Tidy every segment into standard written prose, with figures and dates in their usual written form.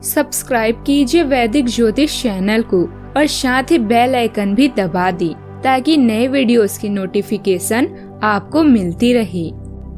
Subscribe कीजिए वैदिक ज्योतिष चैनल को और साथ ही बेल आइकन भी दबा दी ताकि नए वीडियोस की नोटिफिकेशन आपको मिलती रहे।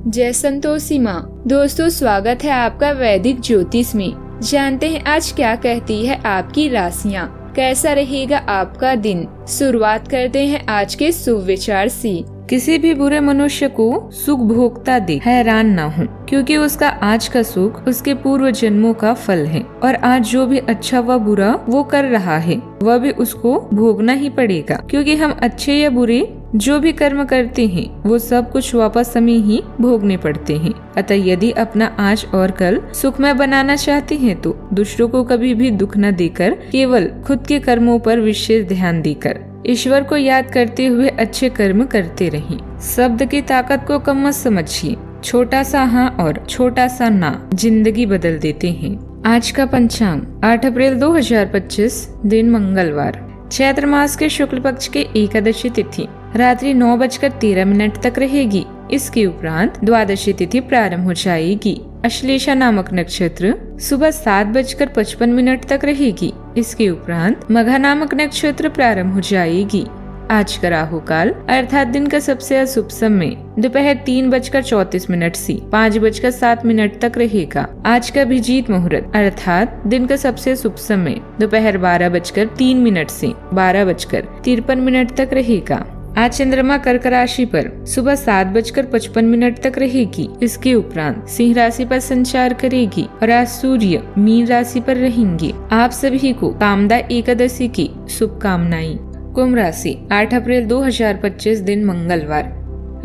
जय संतोषी माँ। दोस्तों, स्वागत है आपका वैदिक ज्योतिष में। जानते हैं आज क्या कहती है आपकी राशियाँ, कैसा रहेगा आपका दिन। शुरुआत करते हैं आज के शुभ विचार से। किसी भी बुरे मनुष्य को सुख भोगता देख हैरान न हो, क्योंकि उसका आज का सुख उसके पूर्व जन्मों का फल है और आज जो भी अच्छा व बुरा वो कर रहा है वह भी उसको भोगना ही पड़ेगा, क्योंकि हम अच्छे या बुरे जो भी कर्म करते हैं वो सब कुछ वापस हमें ही भोगने पड़ते हैं। अतः यदि अपना आज और कल सुखमय बनाना चाहते हैं तो दूसरों को कभी भी दुख न देकर केवल खुद के कर्मों पर विशेष ध्यान देकर ईश्वर को याद करते हुए अच्छे कर्म करते रहें। शब्द की ताकत को कम मत समझिए। छोटा सा हाँ और छोटा सा ना जिंदगी बदल देते हैं। आज का पंचांग 8 अप्रैल 2025, दिन मंगलवार। चैत्र मास के शुक्ल पक्ष के एकादशी तिथि रात्रि 9:13 तक रहेगी। इसके उपरांत द्वादशी तिथि प्रारंभ हो जाएगी। अश्लेषा नामक नक्षत्र सुबह 7:55 तक रहेगी। इसके उपरांत मघा नामक नक्षत्र प्रारंभ हो जाएगी। आज का राहु काल अर्थात दिन का सबसे अशुभ समय दोपहर 3:34 से 5:07 तक रहेगा। आज का अभिजीत मुहूर्त अर्थात दिन का सबसे शुभ समय दोपहर 12:03 से 12:53 तक रहेगा। आज चंद्रमा कर्क राशि पर सुबह 7:55 तक रहेगी। इसके उपरांत सिंह राशि पर संचार करेगी और आज सूर्य मीन राशि पर रहेंगे। आप सभी को कामदा एकादशी की शुभकामनाएं। कुंभ राशि 8 अप्रैल 2025, दिन मंगलवार।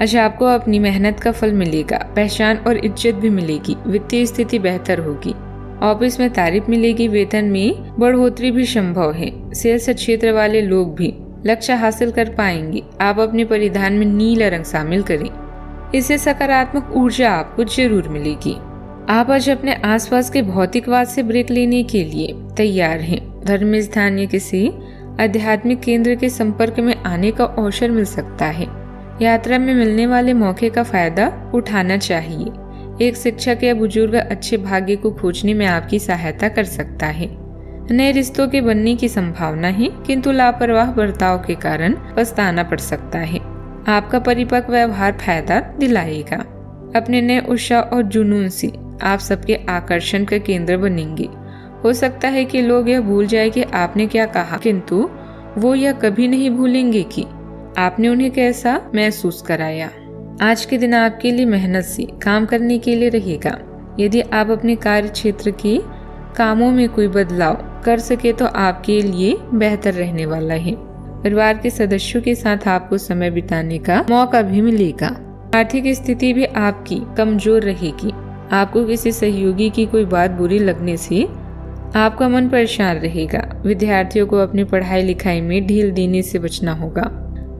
आज आपको अपनी मेहनत का फल मिलेगा। पहचान और इज्जत भी मिलेगी। वित्तीय स्थिति बेहतर होगी। ऑफिस में तारीफ मिलेगी। वेतन में बढ़ोतरी भी संभव है। सेल्स क्षेत्र वाले लोग भी लक्ष्य हासिल कर पाएंगे। आप अपने परिधान में नीला रंग शामिल करें, इससे सकारात्मक ऊर्जा आपको जरूर मिलेगी। आप आज अपने आसपास के भौतिकवाद से ब्रेक लेने के लिए तैयार हैं। धर्म स्थान या किसी आध्यात्मिक केंद्र के संपर्क में आने का अवसर मिल सकता है। यात्रा में मिलने वाले मौके का फायदा उठाना चाहिए। एक शिक्षक या बुजुर्ग अच्छे भाग्य को खोजने में आपकी सहायता कर सकता है। नए रिश्तों के बनने की संभावना है, किंतु लापरवाह बर्ताव के कारण पछताना पड़ सकता है। आपका परिपक्व व्यवहार फायदा दिलाएगा। अपने नए उत्साह और जुनून से आप सबके आकर्षण का केंद्र बनेंगे। हो सकता है कि लोग यह भूल जाए कि आपने क्या कहा, किंतु वो यह कभी नहीं भूलेंगे कि आपने उन्हें कैसा महसूस कराया। आज के दिन आपके लिए मेहनत से काम करने के लिए रहेगा। यदि आप अपने कार्य क्षेत्र के कामों में कोई बदलाव कर सके तो आपके लिए बेहतर रहने वाला है। परिवार के सदस्यों के साथ आपको समय बिताने का मौका भी मिलेगा। आर्थिक स्थिति भी आपकी कमजोर रहेगी। आपको किसी सहयोगी की कोई बात बुरी लगने से आपका मन परेशान रहेगा। विद्यार्थियों को अपनी पढ़ाई लिखाई में ढील देने से बचना होगा।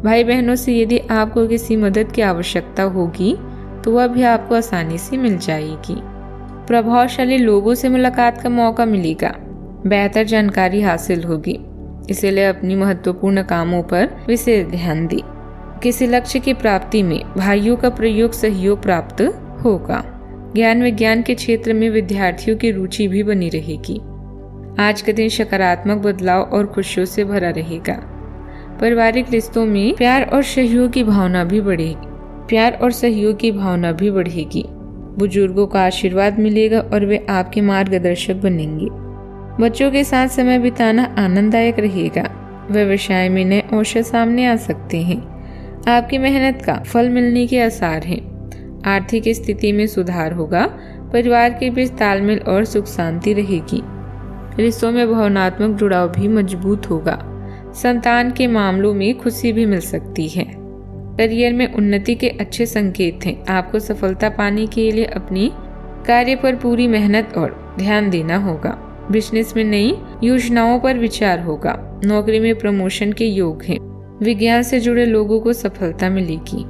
भाई बहनों से यदि आपको किसी मदद की आवश्यकता होगी तो वह भी आपको आसानी से मिल जाएगी। प्रभावशाली लोगों से मुलाकात का मौका मिलेगा। बेहतर जानकारी हासिल होगी, इसलिए अपनी महत्वपूर्ण कामों पर विशेष ध्यान दें। किसी लक्ष्य की प्राप्ति में भाइयों का प्रयोग सहयोग प्राप्त होगा। ज्ञान विज्ञान के क्षेत्र में विद्यार्थियों की रुचि भी बनी रहेगी। आज का दिन सकारात्मक बदलाव और खुशियों से भरा रहेगा। पारिवारिक रिश्तों में प्यार और सहयोग की भावना भी बढ़ेगी। बुजुर्गों का आशीर्वाद मिलेगा और वे आपके मार्गदर्शक बनेंगे। बच्चों के साथ समय बिताना आनंददायक रहेगा। व्यवसाय में नए अवसर सामने आ सकते हैं। आपकी मेहनत का फल मिलने के आसार हैं। आर्थिक स्थिति में सुधार होगा। परिवार के बीच तालमेल और सुख शांति रहेगी। रिश्तों में भावनात्मक जुड़ाव भी मजबूत होगा। संतान के मामलों में खुशी भी मिल सकती है। करियर में उन्नति के अच्छे संकेत हैं। आपको सफलता पाने के लिए अपनी कार्य पर पूरी मेहनत और ध्यान देना होगा। बिजनेस में नई योजनाओं पर विचार होगा। नौकरी में प्रमोशन के योग हैं। विज्ञान से जुड़े लोगों को सफलता मिलेगी।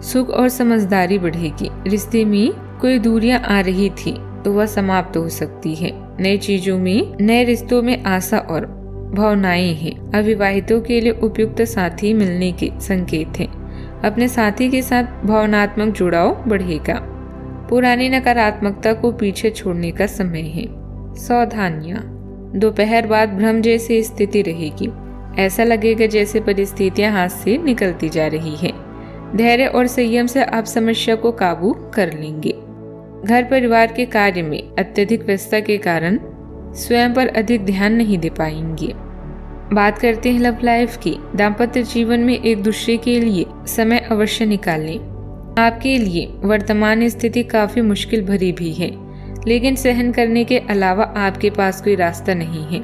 सुख और समझदारी बढ़ेगी। रिश्ते में कोई दूरियां आ रही थी तो वह समाप्त हो सकती है। नए रिश्तों में आशा और भावनाएं हैं। अविवाहितों के लिए उपयुक्त साथी मिलने के संकेत हैं। अपने साथी के साथ भावनात्मक जुड़ाव बढ़ेगा। पुरानी नकारात्मकता को पीछे छोड़ने का समय है। सावधानियां। दोपहर बाद भ्रम जैसी स्थिति रहेगी। ऐसा लगेगा जैसे परिस्थितियां हाथ से निकलती जा रही है। धैर्य और संयम से आप समस्या को काबू कर लेंगे। घर परिवार के कार्य में अत्यधिक व्यस्तता के कारण स्वयं पर अधिक ध्यान नहीं दे पाएंगे। बात करते हैं लव लाइफ की। दाम्पत्य जीवन में एक दूसरे के लिए समय अवश्य निकालें। आपके लिए वर्तमान स्थिति काफी मुश्किल भरी भी है, लेकिन सहन करने के अलावा आपके पास कोई रास्ता नहीं है।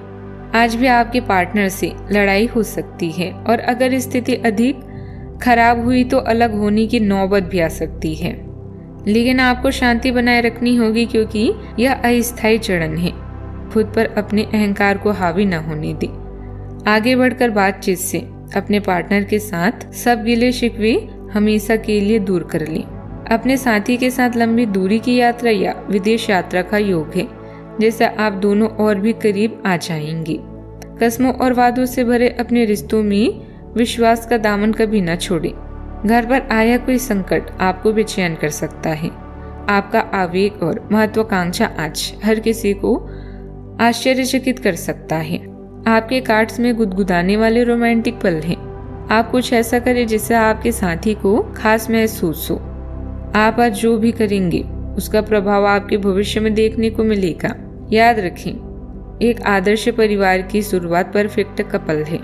आज भी आपके पार्टनर से लड़ाई हो सकती है और अगर स्थिति अधिक खराब हुई तो अलग होने की नौबत भी आ सकती है, लेकिन आपको शांति बनाए रखनी होगी क्योंकि यह अस्थायी चरण है। खुद पर अपने अहंकार को हावी न होने दे। आगे बढ़कर बातचीत से अपने पार्टनर के साथ सब गिले शिकवे हमेशा के लिए दूर कर लें। अपने साथी के साथ लंबी दूरी की यात्रा या विदेश यात्रा का योग है, जिससे आप दोनों और भी करीब आ जाएंगे। कस्मों और वादों से भरे अपने रिश्तों में विश्वास का दामन कभी न छोड़ें। घर पर आया कोई संकट आपको बेचैन कर सकता है। आपका आवेग और महत्वाकांक्षा आज हर किसी को आश्चर्यचकित कर सकता है। आपके कार्ड्स में गुदगुदाने वाले रोमांटिक पल हैं। आप कुछ ऐसा करें जिससे आपके साथी को खास महसूस हो। आप आज जो भी करेंगे उसका प्रभाव आपके भविष्य में देखने को मिलेगा। याद रखें, एक आदर्श परिवार की शुरुआत परफेक्ट कपल है।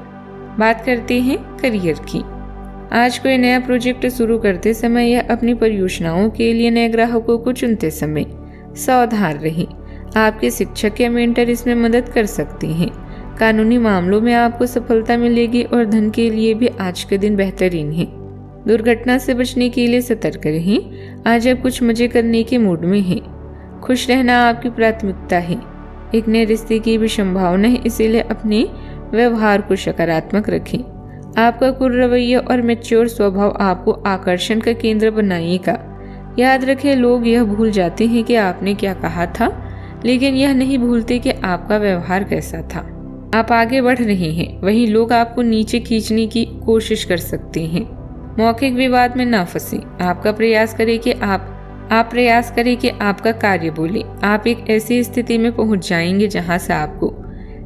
बात करते हैं करियर की। आज कोई नया प्रोजेक्ट शुरू करते समय या अपनी परियोजनाओं के लिए नए ग्राहकों को चुनते समय सावधान रहें। आपके शिक्षक या मेंटर इसमें मदद कर सकते हैं। कानूनी मामलों में आपको सफलता मिलेगी और धन के लिए भी आज के दिन बेहतरीन है। दुर्घटना से बचने के लिए सतर्क रहें। आज आप कुछ मजे करने के मूड में हैं। खुश रहना आपकी प्राथमिकता है। एक नए रिश्ते की भी संभावना है, इसीलिए अपने व्यवहार को सकारात्मक रखें। आपका कुल रवैया और मैच्योर स्वभाव आपको आकर्षण का केंद्र बनाएगा। याद रखें, लोग यह भूल जाते हैं कि आपने क्या कहा था, लेकिन यह नहीं भूलते कि आपका व्यवहार कैसा था। आप आगे बढ़ रहे हैं, वहीं लोग आपको नीचे खींचने की कोशिश कर सकते हैं। मौखिक विवाद में ना फंसे। आपका प्रयास करें कि प्रयास करें कि आपका कार्य बोले। आप एक ऐसी स्थिति में पहुंच जाएंगे जहां से आपको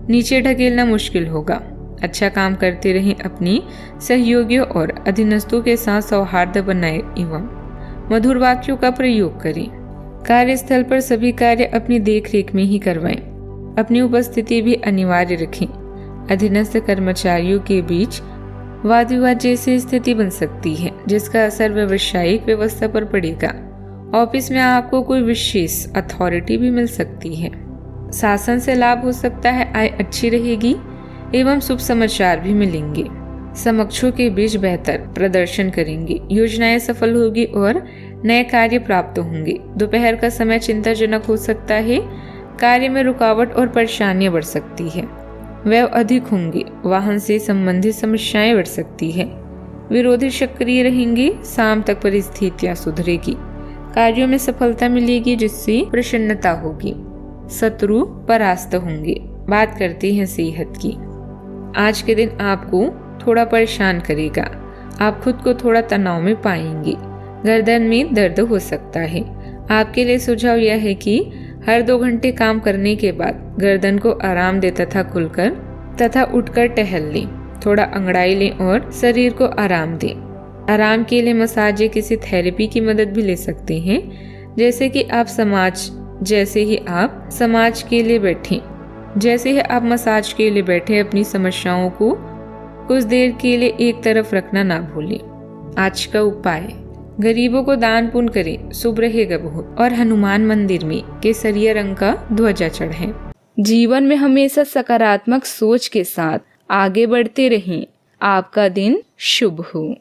नीचे ढकेलना मुश्किल होगा। अच्छा काम करते रहें। अपनी सहयोगियों और अधीनस्थों के साथ सौहार्द बनाए एवं मधुर वाक्यों का प्रयोग करें। कार्यस्थल पर सभी कार्य अपनी देखरेख में ही करवाएं। अपनी उपस्थिति भी अनिवार्य रखें। अधीनस्थ कर्मचारियों के बीच वाद विवाद जैसी स्थिति बन सकती है, जिसका असर व्यावसायिक व्यवस्था पर पड़ेगा। ऑफिस में आपको कोई विशेष अथॉरिटी भी मिल सकती है। शासन से लाभ हो सकता है। आय अच्छी रहेगी एवं शुभ समाचार भी मिलेंगे। समकक्षों के बीच बेहतर प्रदर्शन करेंगे। योजनाएं सफल होगी और नए कार्य प्राप्त होंगे। दोपहर का समय चिंताजनक हो सकता है। कार्य में रुकावट और परेशानियां बढ़ सकती है। व्यय अधिक होंगे। वाहन से संबंधित समस्याएं बढ़ सकती है। विरोधी सक्रिय रहेंगे। शाम तक परिस्थितियां सुधरेगी। कार्यों में सफलता मिलेगी, जिससे प्रसन्नता होगी। शत्रु परास्त होंगे। बात करते हैं सेहत की। आज के दिन आपको थोड़ा परेशान करेगा। आप खुद को थोड़ा तनाव में पाएंगे। गर्दन में दर्द हो सकता है। आपके लिए सुझाव यह है कि हर 2 घंटे काम करने के बाद गर्दन को आराम दे तथा उठकर टहल लें। थोड़ा अंगड़ाई लें और शरीर को आराम दें। आराम के लिए मसाज या किसी थेरेपी की मदद भी ले सकते हैं। जैसे ही आप मसाज के लिए बैठे अपनी समस्याओं को कुछ देर के लिए एक तरफ रखना ना भूलें। आज का उपाय, गरीबों को दान पुण्य करें, शुभ रहेगा बहुत। और हनुमान मंदिर में केसरिया रंग का ध्वजा चढ़ाएं। जीवन में हमेशा सकारात्मक सोच के साथ आगे बढ़ते रहें। आपका दिन शुभ हो।